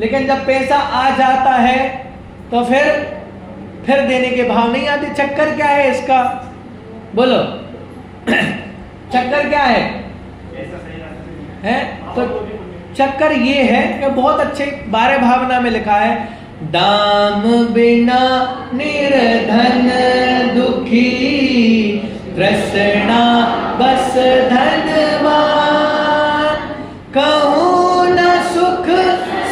लेकिन जब पैसा आ जाता है तो फिर देने के भाव नहीं आते। चक्कर क्या है इसका, बोलो? चक्कर क्या है? तो चक्कर ये है कि बहुत अच्छे 12 भावना में लिखा है, दाम बिना निर्धन दुखी, तृष्णा बस धनवान, कहूँ न सुख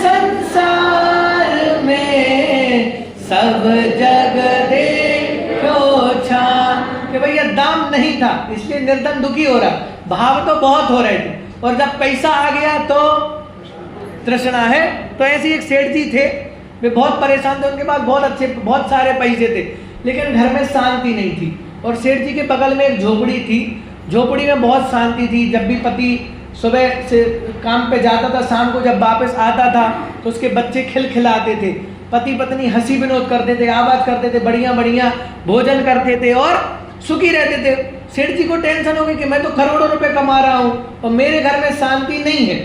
संसार में, सब जग देखो छान। कि भैया दाम नहीं था इसलिए निर्धन दुखी हो रहा, भाव तो बहुत हो रहे थे, और जब पैसा आ गया तो तृष्णा है। तो ऐसे एक सेठ जी थे, वे बहुत परेशान थे, उनके पास बहुत सारे पैसे थे, लेकिन घर में शांति नहीं थी। और सेठ जी के बगल में एक झोपड़ी थी, झोपड़ी में बहुत शांति थी। जब भी पति सुबह से काम पे जाता था, शाम को जब वापस आता था तो उसके बच्चे खिलखिलाते थे, पति पत्नी हंसी विनोद करते थे, आवाज करते थे, बढ़िया बढ़िया भोजन करते थे और सुखी रहते थे। सेठ जी को टेंशन हो गई कि मैं तो करोड़ों रुपए कमा रहा हूँ और मेरे घर में शांति नहीं है,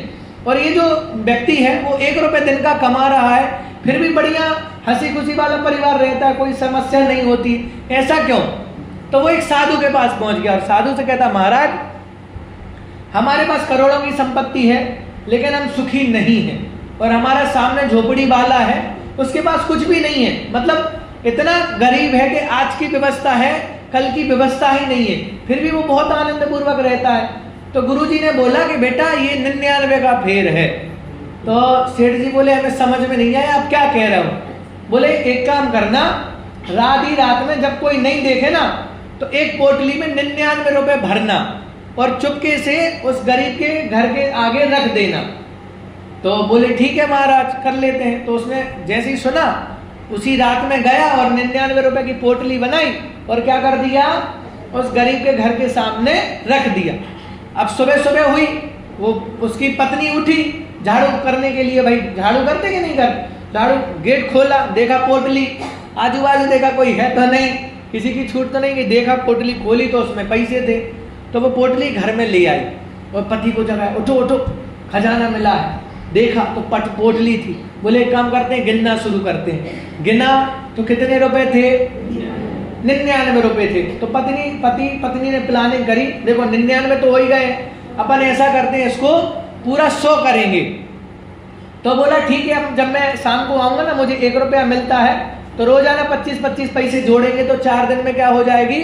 और ये जो व्यक्ति है वो 1 रुपए दिन का कमा रहा है, फिर भी बढ़िया हंसी खुशी वाला परिवार रहता है, कोई समस्या नहीं होती, ऐसा क्यों? तो वो एक साधु के पास पहुंच गया और साधु से कहता, महाराज हमारे पास करोड़ों की संपत्ति है लेकिन हम सुखी नहीं हैं, और हमारा सामने झोपड़ी वाला है उसके पास कुछ भी नहीं है, मतलब इतना गरीब है कि आज की व्यवस्था है कल की व्यवस्था ही नहीं है, फिर भी वो बहुत आनंद पूर्वक रहता है। तो गुरुजी ने बोला कि बेटा ये 99 का फेर है। तो सेठ जी बोले हमें समझ में नहीं आया आप क्या कह रहे हो? बोले एक काम करना, रात में जब कोई नहीं देखे ना तो एक पोटली में 99 रुपए भरना और चुपके से उस गरीब के घर के आगे रख देना। तो बोले ठीक है महाराज कर लेते हैं। तो उसने जैसे ही सुना उसी रात में गया और 99 रुपए की पोटली बनाई और क्या कर दिया, उस गरीब के घर के सामने रख दिया। अब सुबह सुबह हुई, वो उसकी पत्नी उठी झाड़ू करने के लिए, भाई झाड़ू करते कि नहीं कर, झाड़ू गेट खोला, देखा पोटली, आजू बाजू देखा कोई है तो नहीं, किसी की छूट तो नहीं, कि देखा पोटली खोली तो उसमें पैसे थे। तो वो पोटली घर में ले आई और पति को जगाया, उठो उठो खजाना मिला है। देखा तो पोटली थी। बोले एक काम करते हैं, गिनना शुरू करते हैं। गिना तो कितने रुपए थे? 99 रुपए थे। तो पत्नी ने प्लानिंग करी, देखो 99 तो हो ही गए, अपन ऐसा करते हैं इसको पूरा 100 करेंगे। तो बोला ठीक है, अब जब मैं शाम को आऊंगा ना, मुझे 1 रुपया मिलता है, तो रोजाना 25-25 पैसे जोड़ेंगे तो 4 दिन में क्या हो जाएगी,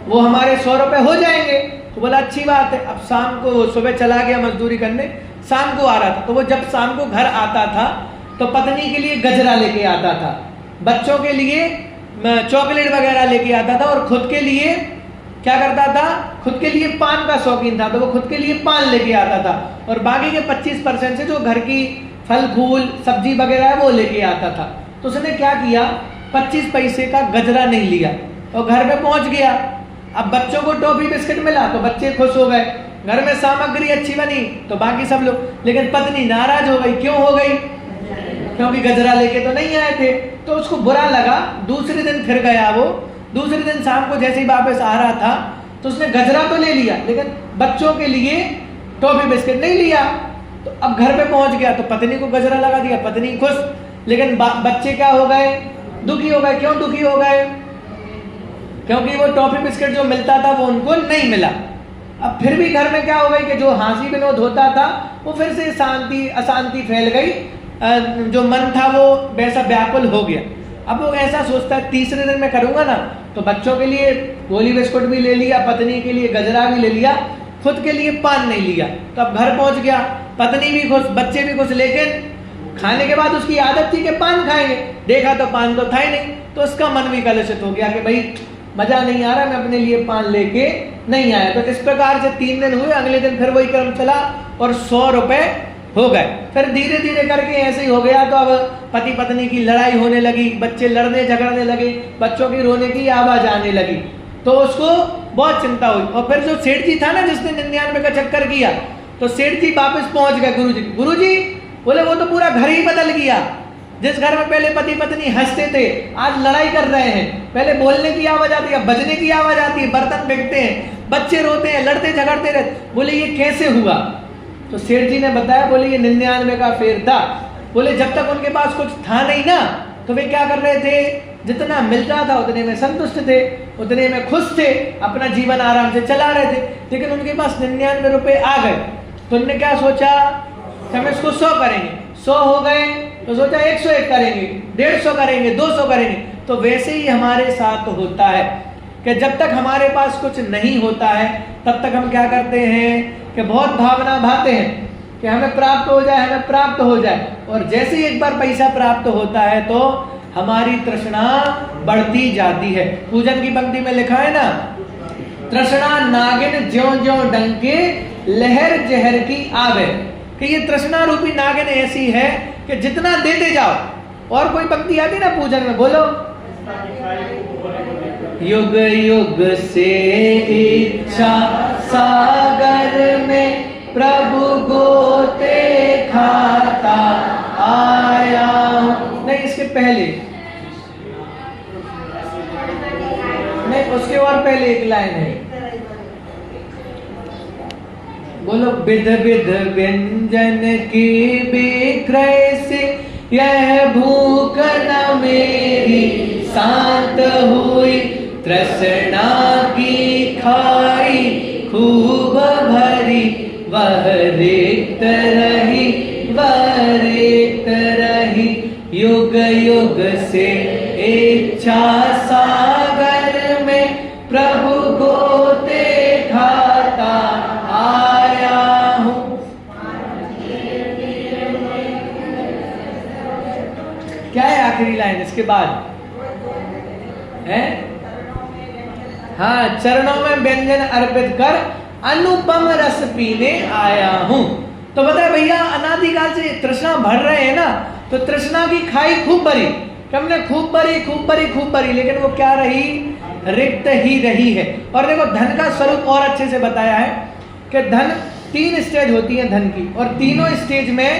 वो हमारे 100 रुपए हो जाएंगे। तो बोला अच्छी बात है। अब शाम को सुबह चला गया मजदूरी करने, शाम को आ रहा था। तो वो जब शाम को घर आता था तो पत्नी के लिए गजरा लेके आता था, बच्चों के लिए चॉकलेट वगैरह लेके आता था, और खुद के लिए क्या करता था, खुद के लिए पान का शौकीन था, तो वो खुद के लिए पान लेके आता था, और बाकी के 25% से जो घर की फल फूल सब्जी वगैरह है वो लेके आता था। तो उसने क्या किया, 25 पैसे का गजरा नहीं लिया और घर में पहुंच गया। अब बच्चों को टॉफी बिस्किट मिला तो बच्चे खुश हो गए, घर में सामग्री अच्छी बनी तो बाकी सब लोग, लेकिन पत्नी नाराज हो गई। क्यों हो गई? क्योंकि गजरा लेके तो नहीं आए थे। तो उसको बुरा लगा। दूसरे दिन फिर गया वो, दूसरे दिन शाम को जैसे ही वापस आ रहा था तो उसने गजरा तो ले लिया, लेकिन बच्चों के लिए टॉफी बिस्किट नहीं लिया। तो अब घर पे पहुंच गया तो पत्नी को गजरा लगा दिया, पत्नी खुश, लेकिन बच्चे क्या हो गए, दुखी हो गए। क्यों दुखी हो गए? क्योंकि वो टॉफी बिस्किट जो मिलता था वो उनको नहीं मिला। अब फिर भी घर में क्या हो गई कि जो हंसी विनोद होता था वो फिर से अशांति फैल गई, जो मन था वो वैसा व्याकुल हो गया। अब वो ऐसा सोचता है तीसरे दिन मैं करूंगा ना, तो बच्चों के लिए गोली बिस्कुट भी ले लिया, पत्नी के लिए गजरा भी ले लिया, खुद के लिए पान नहीं लिया। तो अब घर पहुंच गया, पत्नी भी खुश, बच्चे भी खुश, लेकिन खाने के बाद उसकी आदत थी कि पान खाएंगे, देखा तो पान तो था ही नहीं। तो उसका मन भी कलुषित हो गया कि भाई मजा नहीं आ रहा, मैं अपने लिए पान लेके नहीं आया। तो इस प्रकार से 3 दिन हुए, अगले दिन फिर वही क्रम चला और 100 रुपए हो गए। फिर धीरे धीरे करके ऐसे ही हो गया। तो अब पति पत्नी की लड़ाई होने लगी, बच्चे लड़ने झगड़ने लगे, बच्चों की रोने की आवाज आने लगी। तो उसको बहुत चिंता हुई। और फिर जो सेठ जी था ना जिसने 99 का चक्कर किया, तो सेठ जी वापस पहुंच गए गुरु जी बोले वो तो पूरा घर ही बदल गया। जिस घर में पहले पति पत्नी हंसते थे आज लड़ाई कर रहे हैं, पहले बोलने की आवाज आती है, बजने की आवाज आती है, बर्तन फेंकते हैं, बच्चे रोते हैं, लड़ते झगड़ते रहते। बोले ये कैसे हुआ? तो सेठ जी ने बताया, बोले ये 99 का फेर था। बोले जब तक उनके पास कुछ था नहीं ना, तो वे क्या कर रहे थे, जितना मिल रहा था उतने में संतुष्ट थे, उतने में खुश थे, अपना जीवन आराम से चला रहे थे। लेकिन उनके पास 99 रुपए आ गए तो उन्होंने क्या सोचा कि हम इसको 100 करेंगे। 100 हो गए तो सोचा 101 करेंगे, 150 करेंगे, 200 करेंगे। तो वैसे ही हमारे साथ होता है कि जब तक हमारे पास कुछ नहीं होता है तब तक हम क्या करते हैं कि बहुत भावना भाते हैं कि हमें प्राप्त हो जाए, हमें प्राप्त हो जाए। और जैसे ही एक बार पैसा प्राप्त होता है तो हमारी तृष्णा बढ़ती जाती है। पूजन की पंक्ति में लिखा है ना, तृष्णा नागिन ज्यों ज्यों डंके लहर जहर की आवे, कि ये तृष्णा रूपी नागिन ऐसी है कि जितना देते जाओ। और कोई पंक्ति आती ना पूजन में, बोलो, युग युग से इच्छा सागर में प्रभु गोते खाता आया। नहीं, इसके पहले नहीं, उसके और पहले एक लाइन है, बोलो, विध विध व्यंजन की विक्रय से यह भूख न मेरी शांत हुई, तृष्णा की खाई खूब भरी, वह रिक्त रही, वह रिक्त रही। युग युग से इच्छा सागर में प्रभु गोते खाता आया हूँ। क्या है आखिरी लाइन इसके बाद है? हाँ, चरणों में व्यंजन अर्पित कर अनुपम रस पीने आया हूं। तो बताए भैया, अनादिकाल से तृष्णा भर रहे हैं ना, तो तृष्णा की खाई खूब भरी, हमने खूब भरी खूब भरी खूब भरी, लेकिन वो क्या रही, रिक्त ही रही है। और देखो धन का स्वरूप और अच्छे से बताया है कि धन 3 स्टेज होती है धन की, और तीनों स्टेज में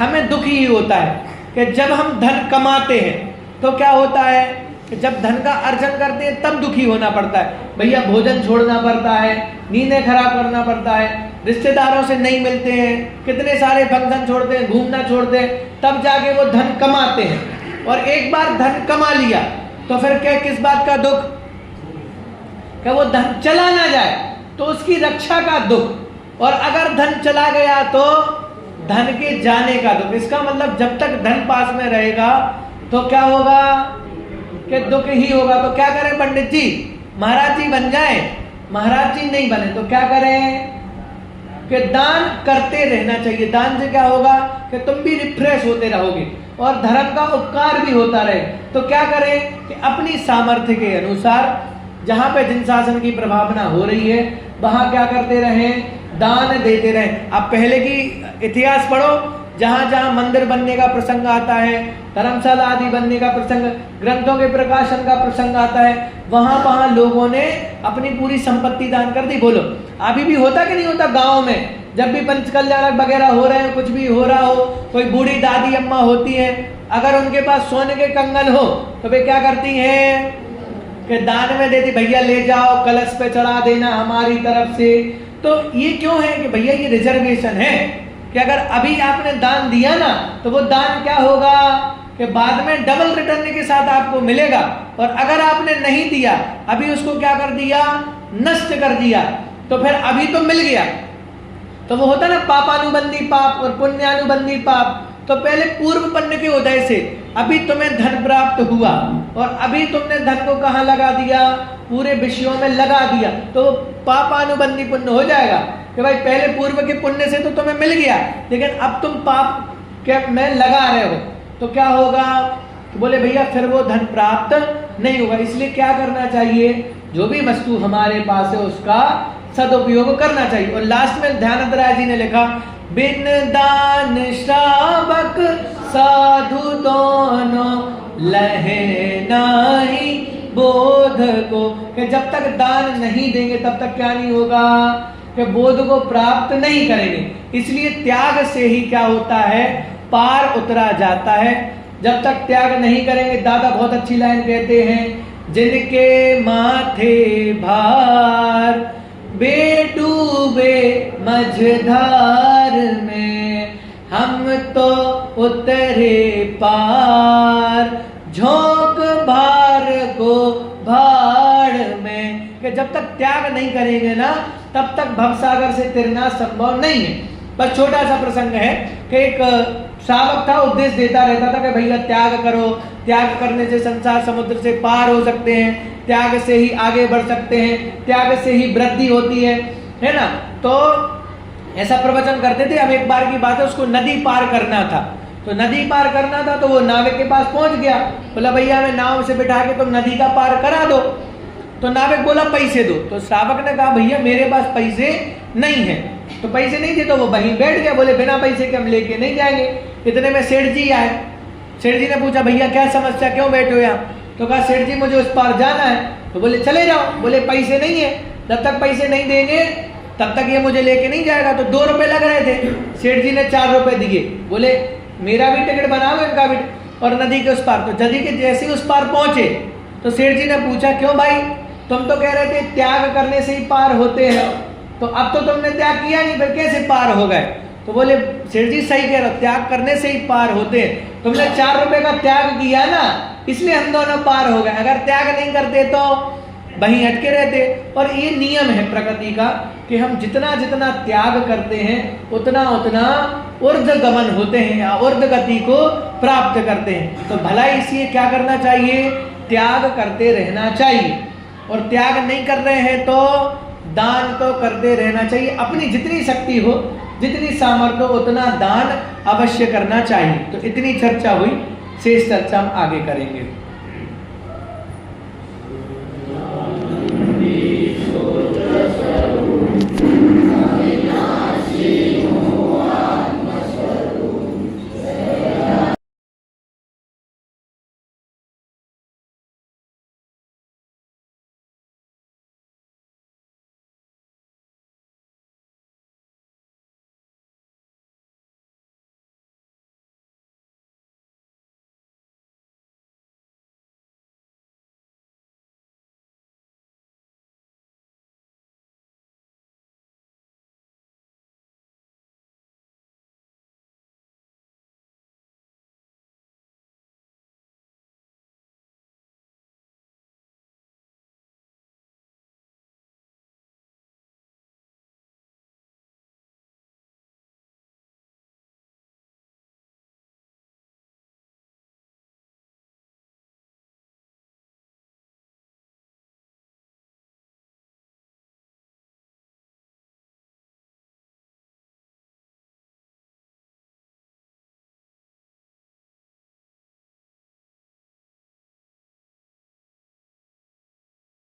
हमें दुख ही होता है। कि जब हम धन कमाते हैं तो क्या होता है कि जब धन का अर्जन करते हैं तब दुखी होना पड़ता है। भैया भोजन छोड़ना पड़ता है, नींदें खराब करना पड़ता है, रिश्तेदारों से नहीं मिलते हैं, कितने सारे फंक्शन छोड़ते हैं, घूमना छोड़ते हैं, तब जाके वो धन कमाते हैं। और एक बार धन कमा लिया तो फिर क्या, किस बात का दुख, कि वो धन चला ना जाए, तो उसकी रक्षा का दुख। और अगर धन चला गया तो धन के जाने का दुख। इसका मतलब जब तक धन पास में रहेगा तो क्या होगा, कि दुख ही होगा। तो क्या करें पंडित जी, महाराज जी बन जाए, महाराज जी नहीं बने तो क्या करें, कि दान करते रहना चाहिए। दान से क्या होगा कि तुम भी रिफ्रेश होते रहोगे और धर्म का उपकार भी होता रहे। तो क्या करें कि अपनी सामर्थ्य के अनुसार जहां पे जिन शासन की प्रभावना हो रही है वहां क्या करते रहें, दान देते रहें। आप पहले की इतिहास पढ़ो, जहां जहां मंदिर बनने का प्रसंग आता है, धर्मशाला आदि बनने का प्रसंग, ग्रंथों के प्रकाशन का प्रसंग आता है, वहां वहां लोगों ने अपनी पूरी संपत्ति दान कर दी। बोलो अभी भी होता कि नहीं होता? गांव में जब भी पंच कल्याणक वगैरह हो रहे हैं, कुछ भी हो रहा हो, कोई बूढ़ी दादी अम्मा होती है, अगर उनके पास सोने के कंगन हो तो वे क्या करती हैं कि दान में देती, भैया ले जाओ, कलश पे चढ़ा देना हमारी तरफ से। तो ये क्यों है कि भैया ये रिजर्वेशन है कि अगर अभी आपने दान दिया ना तो वो दान क्या होगा कि बाद में डबल रिटर्न के साथ आपको मिलेगा। और अगर आपने नहीं दिया, अभी उसको क्या कर दिया, नष्ट कर दिया, तो फिर अभी तो मिल गया। तो वो होता ना पापानुबंधी पाप और पुण्यानुबंधी पाप। तो पहले पूर्व पुण्य के उदय से अभी तुम्हें धन प्राप्त हुआ और अभी तुमने धन को कहाँ लगा दिया, पूरे विषयों में लगा दिया, तो पापानुबंधी पुण्य हो जाएगा कि भाई पहले पूर्व के पुण्य से तो तुम्हें मिल गया, लेकिन अब तुम पाप के में लगा रहे हो तो क्या होगा, तो बोले भैया फिर वो धन प्राप्त नहीं होगा। इसलिए क्या करना चाहिए, जो भी वस्तु हमारे पास है उसका सदुपयोग करना चाहिए। और लास्ट में ध्यानंद राय जी ने लिखा, बिन दान श्रावक साधु दोनों लहे नाही बोध को, कि जब तक दान नहीं देंगे तब तक क्या नहीं होगा, कि बोध को प्राप्त नहीं करेंगे। इसलिए त्याग से ही क्या होता है, पार उतरा जाता है। जब तक त्याग नहीं करेंगे, दादा बहुत अच्छी लाइन कहते हैं, जिनके माथे भार बेडूबे मझधार में, हम तो उतरे पार झोंक भार को भाड़ में। कि जब तक त्याग नहीं करेंगे ना तब तक भवसागर से तैरना संभव नहीं है। बस छोटा सा प्रसंग है कि एक श्रावक था, उपदेश देता रहता था कि भैया त्याग करो, त्याग करने से संसार समुद्र से पार हो सकते हैं, त्याग से ही आगे बढ़ सकते हैं, त्याग से ही वृद्धि होती है ना। तो ऐसा प्रवचन करते थे। अब एक बार की बात है, उसको नदी पार करना था, तो नदी पार करना था तो वो नाविक के पास पहुंच गया, बोला भैया मैं नाव से बिठा के तुम नदी का पार करा दो। तो नाविक बोला पैसे दो। तो श्रावक ने कहा भैया मेरे पास पैसे नहीं है, तो पैसे नहीं थे तो वो वहीं बैठ गया, बोले बिना पैसे के हम लेके नहीं जाएंगे। इतने में सेठ जी आए। सेठ जी ने पूछा भैया क्या समस्या, क्यों बैठे हो यहाँ? तो कहा सेठ जी मुझे उस पार जाना है। तो बोले चले जाओ। बोले पैसे नहीं है, जब तक पैसे नहीं देंगे तब तक ये मुझे लेके नहीं जाएगा। तो 2 रुपए लग रहे थे, सेठ जी ने 4 रुपए दिए, बोले मेरा भी टिकट बना लो, इनका भी, और नदी के उस पार। तो नदी के जैसे ही उस पार पहुंचे तो सेठ जी ने पूछा क्यों भाई, तुम तो कह रहे थे त्याग करने से ही पार होते हैं, तो अब तो तुमने त्याग किया नहीं, फिर कैसे पार हो गए? तो बोले सेठ जी सही कह रहे हो, त्याग करने से ही पार होते हैं, तुमने 4 रुपए का त्याग किया ना, इसलिए हम दोनों पार हो गए। अगर त्याग नहीं करते तो वहीं अटके रहते। और ये नियम है प्रकृति का कि हम जितना जितना त्याग करते हैं उतना उतना ऊर्ध्व गमन होते हैं या ऊर्ध्व गति को प्राप्त करते हैं। तो भला इसलिए क्या करना चाहिए, त्याग करते रहना चाहिए। और त्याग नहीं कर रहे हैं तो दान तो करते रहना चाहिए। अपनी जितनी शक्ति हो, जितनी सामर्थ्य हो, उतना दान अवश्य करना चाहिए। तो इतनी चर्चा हुई, शेष चर्चा हम आगे करेंगे।